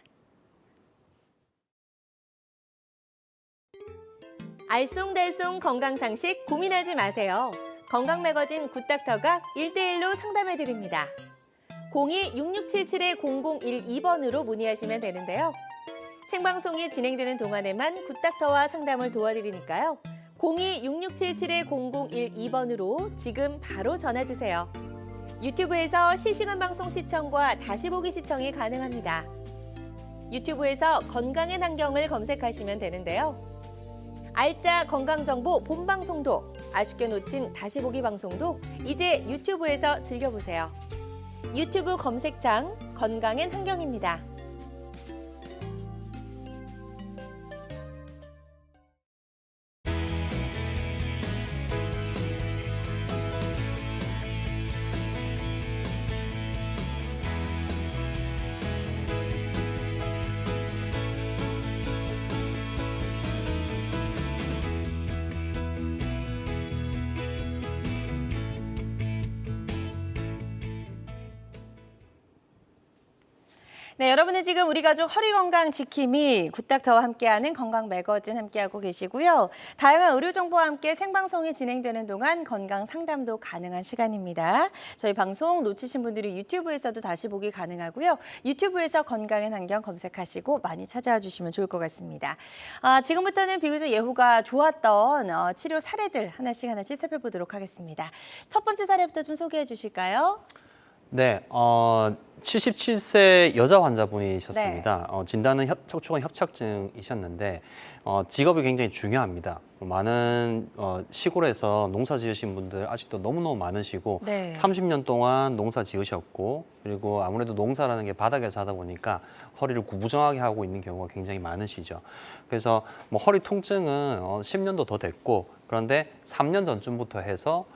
알쏭달쏭 건강상식 고민하지 마세요. 건강매거진 굿닥터가 1대1로 상담해드립니다. 02-6677-0012번으로 문의하시면 되는데요. 생방송이 진행되는 동안에만 굿닥터와 상담을 도와드리니까요. 02-6677-0012번으로 지금 바로 전화주세요. 유튜브에서 실시간 방송 시청과 다시 보기 시청이 가능합니다. 유튜브에서 건강의 환경을 검색하시면 되는데요. 알짜 건강정보 본방송도 아쉽게 놓친 다시 보기 방송도 이제 유튜브에서 즐겨보세요. 유튜브 검색창 건강엔 환경입니다. 네, 여러분은 지금 우리 가족 허리 건강 지킴이 굿닥터와 함께하는 건강 매거진 함께하고 계시고요. 다양한 의료 정보와 함께 생방송이 진행되는 동안 건강 상담도 가능한 시간입니다. 저희 방송 놓치신 분들이 유튜브에서도 다시 보기 가능하고요. 유튜브에서 건강의 환경 검색하시고 많이 찾아와 주시면 좋을 것 같습니다. 지금부터는 비교적 예후가 좋았던 치료 사례들 하나씩 살펴보도록 하겠습니다. 첫 번째 사례부터 좀 소개해 주실까요? 네, 77세 여자 환자분이셨습니다. 진단은 척추관 협착증이셨는데 직업이 굉장히 중요합니다. 많은 시골에서 농사 지으신 분들 아직도 너무너무 많으시고 네. 30년 동안 농사 지으셨고 그리고 아무래도 농사라는 게 바닥에서 하다 보니까 허리를 구부정하게 하고 있는 경우가 굉장히 많으시죠. 그래서 뭐 허리 통증은 10년도 더 됐고 그런데 3년 전쯤부터 해서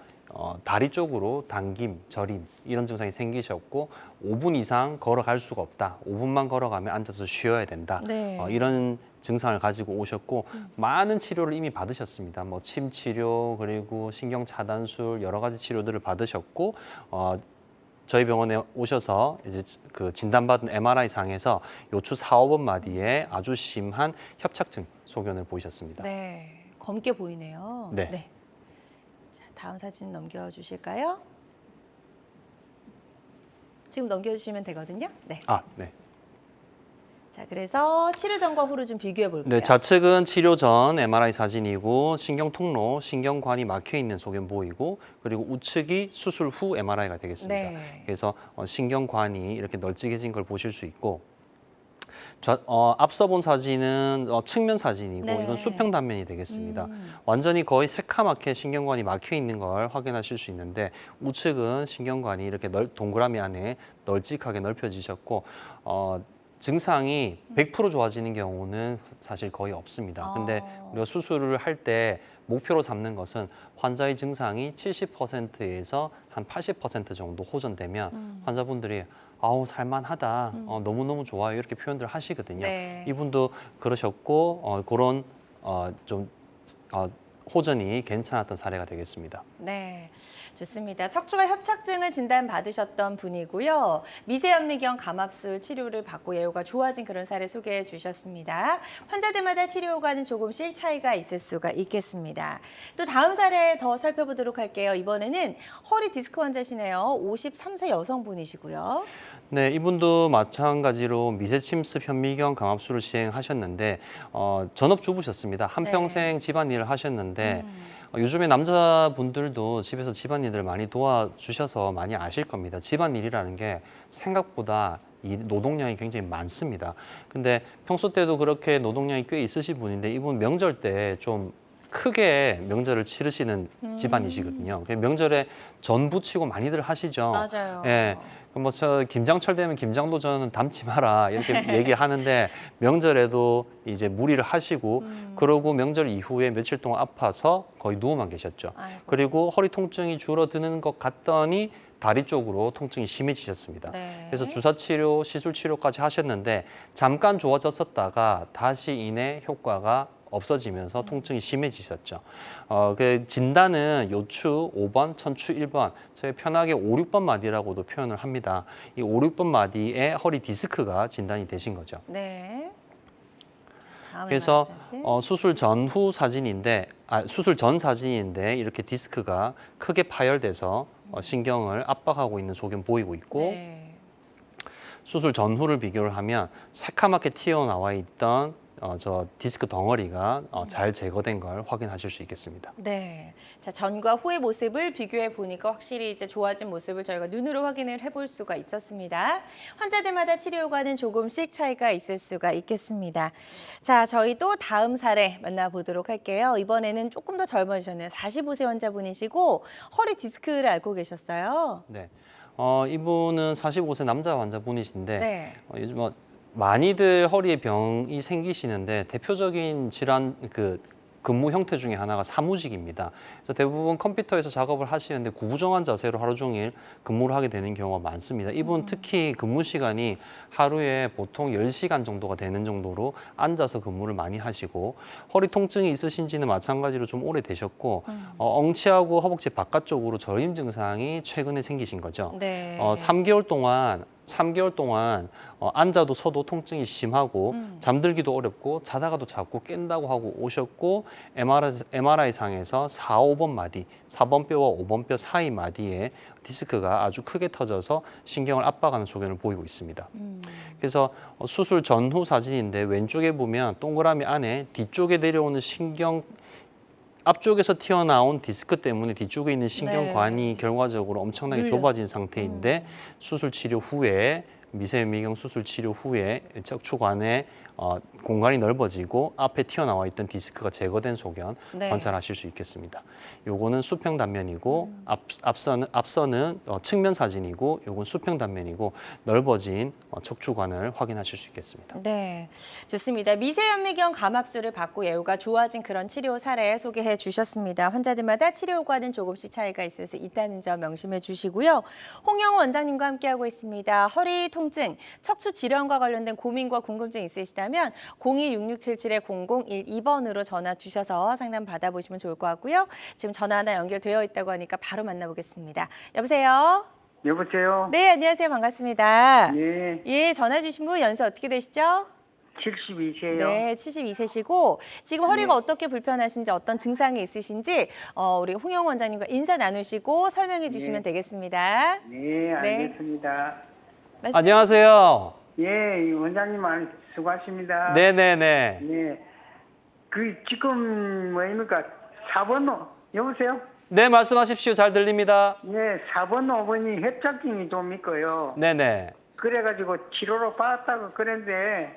다리 쪽으로 당김, 저림 이런 증상이 생기셨고 5분 이상 걸어갈 수가 없다. 5분만 걸어가면 앉아서 쉬어야 된다. 네. 이런 증상을 가지고 오셨고 많은 치료를 이미 받으셨습니다. 뭐 침 치료 그리고 신경 차단술 여러 가지 치료들을 받으셨고 저희 병원에 오셔서 이제 그 진단받은 MRI 상에서 요추 4, 5번 마디에 아주 심한 협착증 소견을 보이셨습니다. 네, 검게 보이네요. 네. 자, 다음 사진 넘겨주실까요? 지금 넘겨주시면 되거든요. 네. 네. 자, 그래서 치료 전과 후를 좀 비교해 볼게요. 네, 좌측은 치료 전 MRI 사진이고 신경 통로, 신경관이 막혀 있는 소견 보이고 그리고 우측이 수술 후 MRI가 되겠습니다. 네. 그래서 신경관이 이렇게 널찍해진 걸 보실 수 있고 앞서 본 사진은 측면 사진이고 네. 이건 수평 단면이 되겠습니다. 완전히 거의 새카맣게 신경관이 막혀 있는 걸 확인하실 수 있는데 우측은 신경관이 이렇게 동그라미 안에 널찍하게 넓혀지셨고 증상이 100% 좋아지는 경우는 사실 거의 없습니다. 근데 우리가 수술을 할 때 목표로 삼는 것은 환자의 증상이 70%에서 한 80% 정도 호전되면 환자분들이 아우 살만하다, 너무너무 좋아요 이렇게 표현들 하시거든요. 네. 이분도 그러셨고 그런 좀 호전이 괜찮았던 사례가 되겠습니다. 네, 좋습니다. 척추관 협착증을 진단받으셨던 분이고요. 미세현미경 감압술 치료를 받고 예후가 좋아진 그런 사례 소개해 주셨습니다. 환자들마다 치료 효과는 조금씩 차이가 있을 수가 있겠습니다. 또 다음 사례 더 살펴보도록 할게요. 이번에는 허리 디스크 환자시네요. 53세 여성분이시고요. 네, 이분도 마찬가지로 미세침습 현미경 감압술을 시행하셨는데 전업주부셨습니다. 한평생 집안일을 하셨는데 요즘에 남자분들도 집에서 집안일을 많이 도와주셔서 많이 아실 겁니다. 집안일이라는 게 생각보다 이 노동량이 굉장히 많습니다. 근데 평소 때도 그렇게 노동량이 꽤 있으신 분인데 이분 명절 때 좀 크게 명절을 치르시는 집안이시거든요. 명절에 전 부치고 많이들 하시죠. 맞아요. 예. 뭐 저 김장철 되면 김장도 저는 담지 마라 이렇게 얘기하는데 명절에도 이제 무리를 하시고 그러고 명절 이후에 며칠 동안 아파서 거의 누워만 계셨죠. 아이고. 그리고 허리 통증이 줄어드는 것 같더니 다리 쪽으로 통증이 심해지셨습니다. 네. 그래서 주사 치료, 시술 치료까지 하셨는데 잠깐 좋아졌었다가 다시 이내 효과가 없어지면서 통증이 심해지셨죠. 그 진단은 요추 5번, 천추 1번, 저희 편하게 5, 6번 마디라고도 표현을 합니다. 이 5, 6번 마디에 허리 디스크가 진단이 되신 거죠. 네. 다음 그래서 사진. 수술 전후 사진인데, 수술 전 사진인데 이렇게 디스크가 크게 파열돼서 신경을 압박하고 있는 소견 보이고 있고 네. 수술 전후를 비교를 하면 새카맣게 튀어나와 있던 저 디스크 덩어리가 잘 제거된 걸 확인하실 수 있겠습니다. 네. 자, 전과 후의 모습을 비교해 보니까 확실히 이제 좋아진 모습을 저희가 눈으로 확인을 해볼 수가 있었습니다. 환자들마다 치료 효과는 조금씩 차이가 있을 수가 있겠습니다. 자, 저희 또 다음 사례 만나보도록 할게요. 이번에는 조금 더 젊어지셨네요. 45세 환자분이시고 허리 디스크를 앓고 계셨어요. 네. 이분은 45세 남자 환자분이신데 네. 요즘 많이들 허리에 병이 생기시는데 대표적인 질환 근무 형태 중에 하나가 사무직입니다. 그래서 대부분 컴퓨터에서 작업을 하시는데 구부정한 자세로 하루 종일 근무를 하게 되는 경우가 많습니다. 이분 특히 근무 시간이 하루에 보통 10시간 정도가 되는 정도로 앉아서 근무를 많이 하시고 허리 통증이 있으신지는 마찬가지로 좀 오래되셨고 엉치하고 허벅지 바깥쪽으로 저림 증상이 최근에 생기신 거죠. 네. 3개월 동안 앉아도 서도 통증이 심하고 잠들기도 어렵고 자다가도 자꾸 깬다고 하고 오셨고 MRI상에서 4, 5번 마디, 4번 뼈와 5번 뼈 사이 마디에 디스크가 아주 크게 터져서 신경을 압박하는 소견을 보이고 있습니다. 그래서 수술 전후 사진인데 왼쪽에 보면 동그라미 안에 뒤쪽에 내려오는 신경 앞쪽에서 튀어나온 디스크 때문에 뒤쪽에 있는 신경관이 결과적으로 엄청나게 좁아진 상태인데 수술 치료 후에 미세미경 수술 치료 후에 척추관에 공간이 넓어지고 앞에 튀어나와 있던 디스크가 제거된 소견 네. 관찰하실 수 있겠습니다. 요거는 수평 단면이고 앞서는 측면 사진이고 요건 수평 단면이고 넓어진 척추관을 확인하실 수 있겠습니다. 네, 좋습니다. 미세현미경 감압술을 받고 예후가 좋아진 그런 치료 사례 소개해 주셨습니다. 환자들마다 치료 효과는 조금씩 차이가 있을 수 있다는 점 명심해 주시고요. 홍영호 원장님과 함께하고 있습니다. 허리 통증, 척추 질환과 관련된 고민과 궁금증 있으시다면 026677-0012번으로 전화 주셔서 상담 받아보시면 좋을 것 같고요. 지금 전화 하나 연결되어 있다고 하니까 바로 만나보겠습니다. 여보세요? 여보세요? 네, 안녕하세요. 반갑습니다. 예, 예, 전화 주신 분 연세 어떻게 되시죠? 72세요. 네, 72세시고 지금 허리가 어떻게 불편하신지 어떤 증상이 있으신지 우리 홍영 원장님과 인사 나누시고 설명해 주시면 되겠습니다. 네, 알겠습니다. 안녕하세요. 예, 원장님 수고하십니다. 네네네. 예, 그 지금 뭐입니까? 4번 여보세요? 네, 말씀하십시오. 잘 들립니다. 예, 4번 5번이 협착증이 좀 있고요. 네네. 그래가지고 치료로 받았다고 그랬는데 네.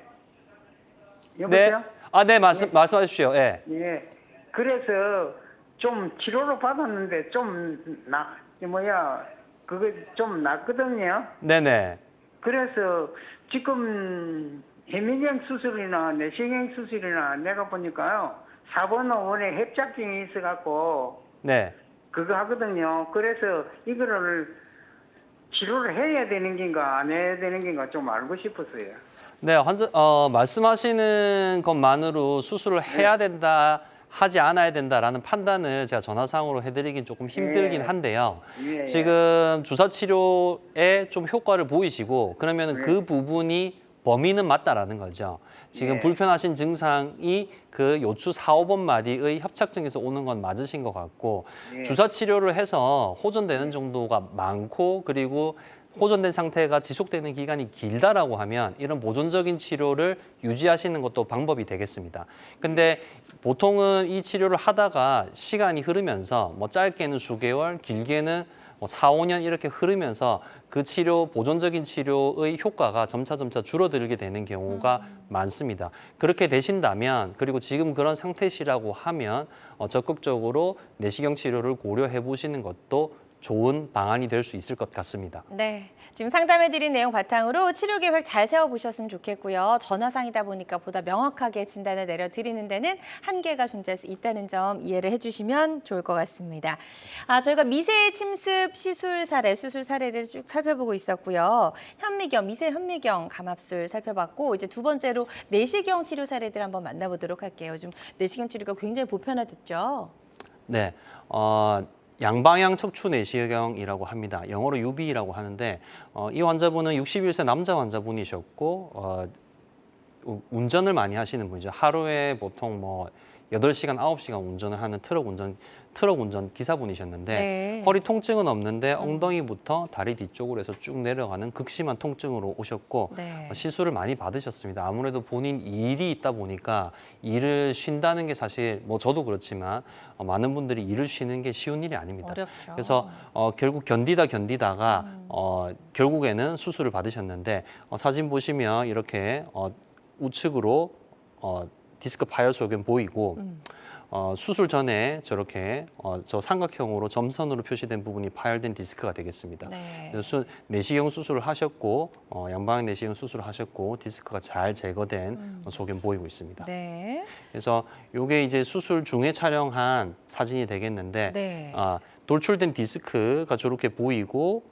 여보세요? 네, 말씀하십시오. 예. 예, 그래서 좀 치료로 받았는데 그거 좀 낫거든요. 네네. 그래서 지금 해미경 수술이나 내시경 수술이나 내가 보니까요 4번 5번에 협착증이 있어갖고 네. 그거 하거든요. 그래서 이거를 치료를 해야 되는 건가 안 해야 되는 건가 좀 알고 싶었어요. 네, 말씀하시는 것만으로 수술을 해야 된다, 하지 않아야 된다라는 판단을 제가 전화상으로 해드리긴 조금 힘들긴 예. 한데요. 예, 지금 주사 치료에 좀 효과를 보이시고 그러면은 예. 그 부분이 범위는 맞다라는 거죠. 지금 예. 불편하신 증상이 그 요추 4, 5번 마디의 협착증에서 오는 건 맞으신 것 같고 예. 주사 치료를 해서 호전되는 정도가 많고 그리고 호전된 상태가 지속되는 기간이 길다라고 하면 이런 보존적인 치료를 유지하시는 것도 방법이 되겠습니다. 근데 보통은 이 치료를 하다가 시간이 흐르면서 뭐 짧게는 수개월, 길게는 뭐 4, 5년 이렇게 흐르면서 그 치료, 보존적인 치료의 효과가 점차 줄어들게 되는 경우가 많습니다. 그렇게 되신다면 그리고 지금 그런 상태시라고 하면 적극적으로 내시경 치료를 고려해 보시는 것도 좋은 방안이 될 수 있을 것 같습니다. 네, 지금 상담해드린 내용 바탕으로 치료 계획 잘 세워보셨으면 좋겠고요. 전화상이다 보니까 보다 명확하게 진단을 내려드리는 데는 한계가 존재할 수 있다는 점 이해를 해주시면 좋을 것 같습니다. 저희가 미세 침습 시술 사례, 수술 사례를 쭉 살펴보고 있었고요. 현미경, 미세 현미경 감압술 살펴봤고 이제 두 번째로 내시경 치료 사례들 한번 만나보도록 할게요. 요즘 내시경 치료가 굉장히 보편화됐죠. 네, 양방향 척추 내시경이라고 합니다. 영어로 UB라고 하는데 이 환자분은 61세 남자 환자분이셨고 운전을 많이 하시는 분이죠. 하루에 보통 뭐 8시간, 9시간 운전을 하는 트럭 운전 기사분이셨는데 네. 허리 통증은 없는데 엉덩이부터 다리 뒤쪽으로 해서 쭉 내려가는 극심한 통증으로 오셨고 네. 시술을 많이 받으셨습니다. 아무래도 본인 일이 있다 보니까 일을 쉰다는 게 사실 뭐 저도 그렇지만 많은 분들이 일을 쉬는 게 쉬운 일이 아닙니다. 어렵죠. 그래서 결국 견디다가 결국에는 수술을 받으셨는데 사진 보시면 이렇게 우측으로 디스크 파열 소견 보이고 수술 전에 저렇게 저 삼각형으로 점선으로 표시된 부분이 파열된 디스크가 되겠습니다. 네. 그래서 내시경 수술을 하셨고 양방향 내시경 수술을 하셨고 디스크가 잘 제거된 소견 보이고 있습니다. 네. 그래서 이게 이제 수술 중에 촬영한 사진이 되겠는데 네. 돌출된 디스크가 저렇게 보이고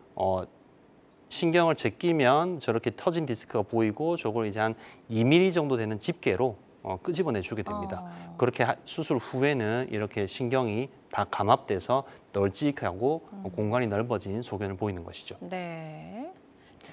신경을 제끼면 저렇게 터진 디스크가 보이고 저걸 이제 한 2mm 정도 되는 집게로 끄집어내 주게 됩니다. 그렇게 수술 후에는 이렇게 신경이 다 감압돼서 널찍하고 공간이 넓어진 소견을 보이는 것이죠. 네.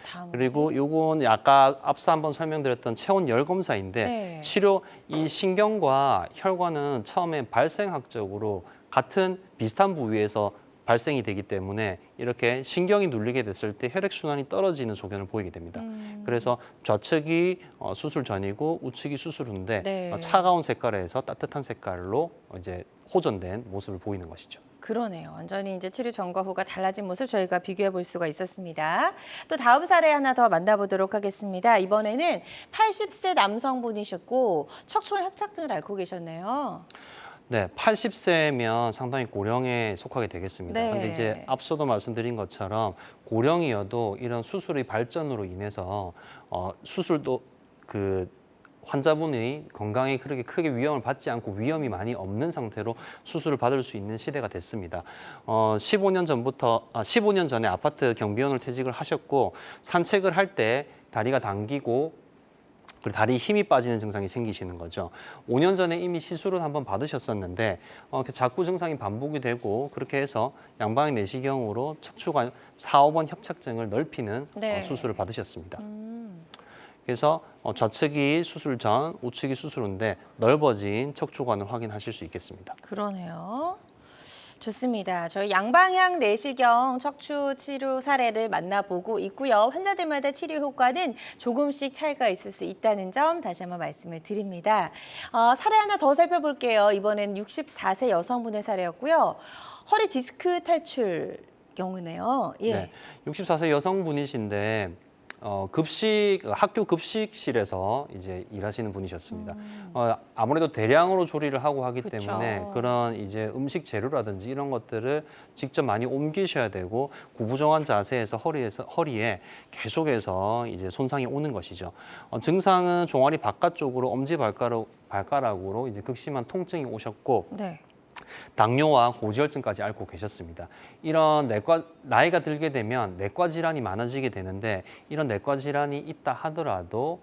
다음. 그리고 요건 아까 앞서 한번 설명드렸던 체온 열 검사인데 네. 치료 이 신경과 혈관은 처음에 발생학적으로 같은 비슷한 부위에서 발생이 되기 때문에 이렇게 신경이 눌리게 됐을 때 혈액순환이 떨어지는 소견을 보이게 됩니다. 그래서 좌측이 수술 전이고 우측이 수술 후인데 네. 차가운 색깔에서 따뜻한 색깔로 이제 호전된 모습을 보이는 것이죠. 그러네요. 완전히 이제 치료 전과 후가 달라진 모습 저희가 비교해 볼 수가 있었습니다. 또 다음 사례 하나 더 만나보도록 하겠습니다. 이번에는 80세 남성분이셨고 척추 협착증을 앓고 계셨네요. 네, 80세면 상당히 고령에 속하게 되겠습니다. 네. 근데 이제 앞서도 말씀드린 것처럼 고령이어도 이런 수술의 발전으로 인해서 수술도 그 환자분의 건강에 그렇게 크게 위험을 받지 않고 위험이 많이 없는 상태로 수술을 받을 수 있는 시대가 됐습니다. 15년 전에 아파트 경비원을 퇴직을 하셨고 산책을 할 때 다리가 당기고 그리고 다리에 힘이 빠지는 증상이 생기시는 거죠. 5년 전에 이미 시술을 한번 받으셨었는데 자꾸 증상이 반복이 되고 그렇게 해서 양방향 내시경으로 척추관 4, 5번 협착증을 넓히는 네. 수술을 받으셨습니다. 그래서 좌측이 수술 전, 우측이 수술 후인데 넓어진 척추관을 확인하실 수 있겠습니다. 그러네요. 좋습니다. 저희 양방향 내시경 척추 치료 사례를 만나보고 있고요. 환자들마다 치료 효과는 조금씩 차이가 있을 수 있다는 점 다시 한번 말씀을 드립니다. 사례 하나 더 살펴볼게요. 이번엔 64세 여성분의 사례였고요. 허리 디스크 탈출 경우네요. 예. 네, 64세 여성분이신데 학교 급식실에서 이제 일하시는 분이셨습니다. 아무래도 대량으로 조리를 하고 하기 그쵸. 때문에 그런 이제 음식 재료라든지 이런 것들을 직접 많이 옮기셔야 되고 구부정한 자세에서 허리에 계속해서 이제 손상이 오는 것이죠. 증상은 종아리 바깥쪽으로 엄지 발가락으로 이제 극심한 통증이 오셨고 네. 당뇨와 고지혈증까지 앓고 계셨습니다. 이런 나이가 들게 되면 내과 질환이 많아지게 되는데 이런 내과 질환이 있다 하더라도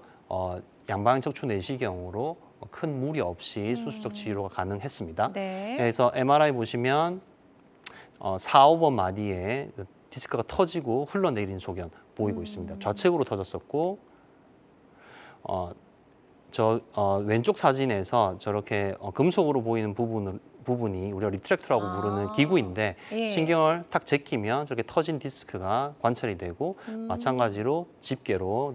양방향 척추 내시경으로 큰 무리 없이 수술적 치료가 가능했습니다. 네. 그래서 MRI 보시면 4, 5번 마디에 디스크가 터지고 흘러내린 소견 보이고 있습니다. 좌측으로 터졌었고 왼쪽 사진에서 저렇게 금속으로 보이는 부분이 우리가 리트랙터라고 부르는 기구인데 예. 신경을 탁 제끼면 저렇게 터진 디스크가 관찰이 되고 마찬가지로 집게로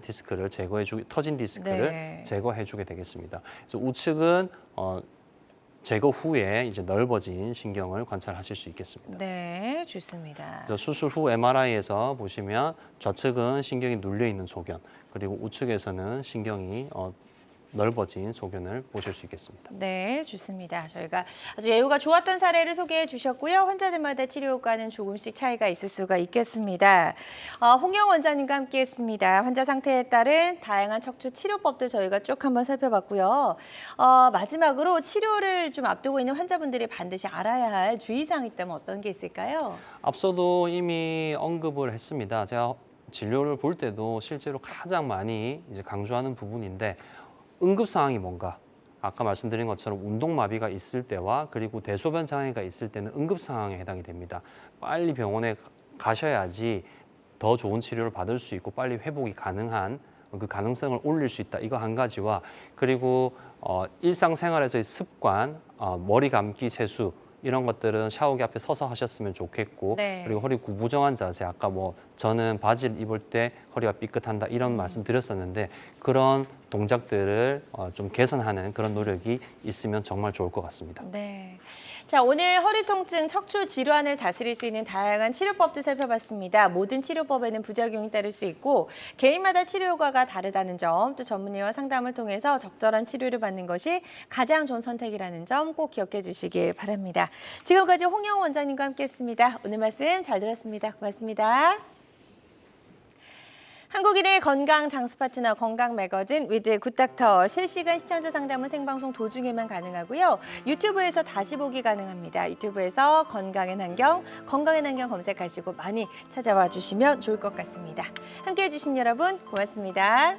터진 디스크를 네. 제거해주게 되겠습니다. 그래서 우측은 제거 후에 이제 넓어진 신경을 관찰하실 수 있겠습니다. 네, 좋습니다. 그래서 수술 후 MRI에서 보시면 좌측은 신경이 눌려 있는 소견, 그리고 우측에서는 신경이 넓어진 소견을 보실 수 있겠습니다. 네, 좋습니다. 저희가 아주 예후가 좋았던 사례를 소개해 주셨고요. 환자들마다 치료 효과는 조금씩 차이가 있을 수가 있겠습니다. 홍영 원장님과 함께했습니다. 환자 상태에 따른 다양한 척추 치료법들 저희가 쭉 한번 살펴봤고요. 마지막으로 치료를 좀 앞두고 있는 환자분들이 반드시 알아야 할 주의사항이 있다면 어떤 게 있을까요? 앞서도 이미 언급을 했습니다. 제가 진료를 볼 때도 실제로 가장 많이 이제 강조하는 부분인데 응급 상황이 뭔가, 아까 말씀드린 것처럼 운동마비가 있을 때와 그리고 대소변 장애가 있을 때는 응급 상황에 해당이 됩니다. 빨리 병원에 가셔야지 더 좋은 치료를 받을 수 있고 빨리 회복이 가능한 그 가능성을 올릴 수 있다. 이거 한 가지와 그리고 일상생활에서의 습관, 머리 감기, 세수 이런 것들은 샤워기 앞에 서서 하셨으면 좋겠고 네. 그리고 허리 구부정한 자세, 아까 저는 바지를 입을 때 허리가 삐끗한다 이런 말씀 드렸었는데 그런 동작들을 좀 개선하는 그런 노력이 있으면 정말 좋을 것 같습니다. 네. 자, 오늘 허리 통증, 척추 질환을 다스릴 수 있는 다양한 치료법도 살펴봤습니다. 모든 치료법에는 부작용이 따를 수 있고 개인마다 치료 효과가 다르다는 점, 또 전문의와 상담을 통해서 적절한 치료를 받는 것이 가장 좋은 선택이라는 점 꼭 기억해 주시길 바랍니다. 지금까지 홍영 원장님과 함께했습니다. 오늘 말씀 잘 들었습니다. 고맙습니다. 한국인의 건강 장수 파트너 건강 매거진 위드 굿닥터 실시간 시청자 상담은 생방송 도중에만 가능하고요. 유튜브에서 다시 보기 가능합니다. 유튜브에서 건강의 난경 검색하시고 많이 찾아와 주시면 좋을 것 같습니다. 함께해 주신 여러분 고맙습니다.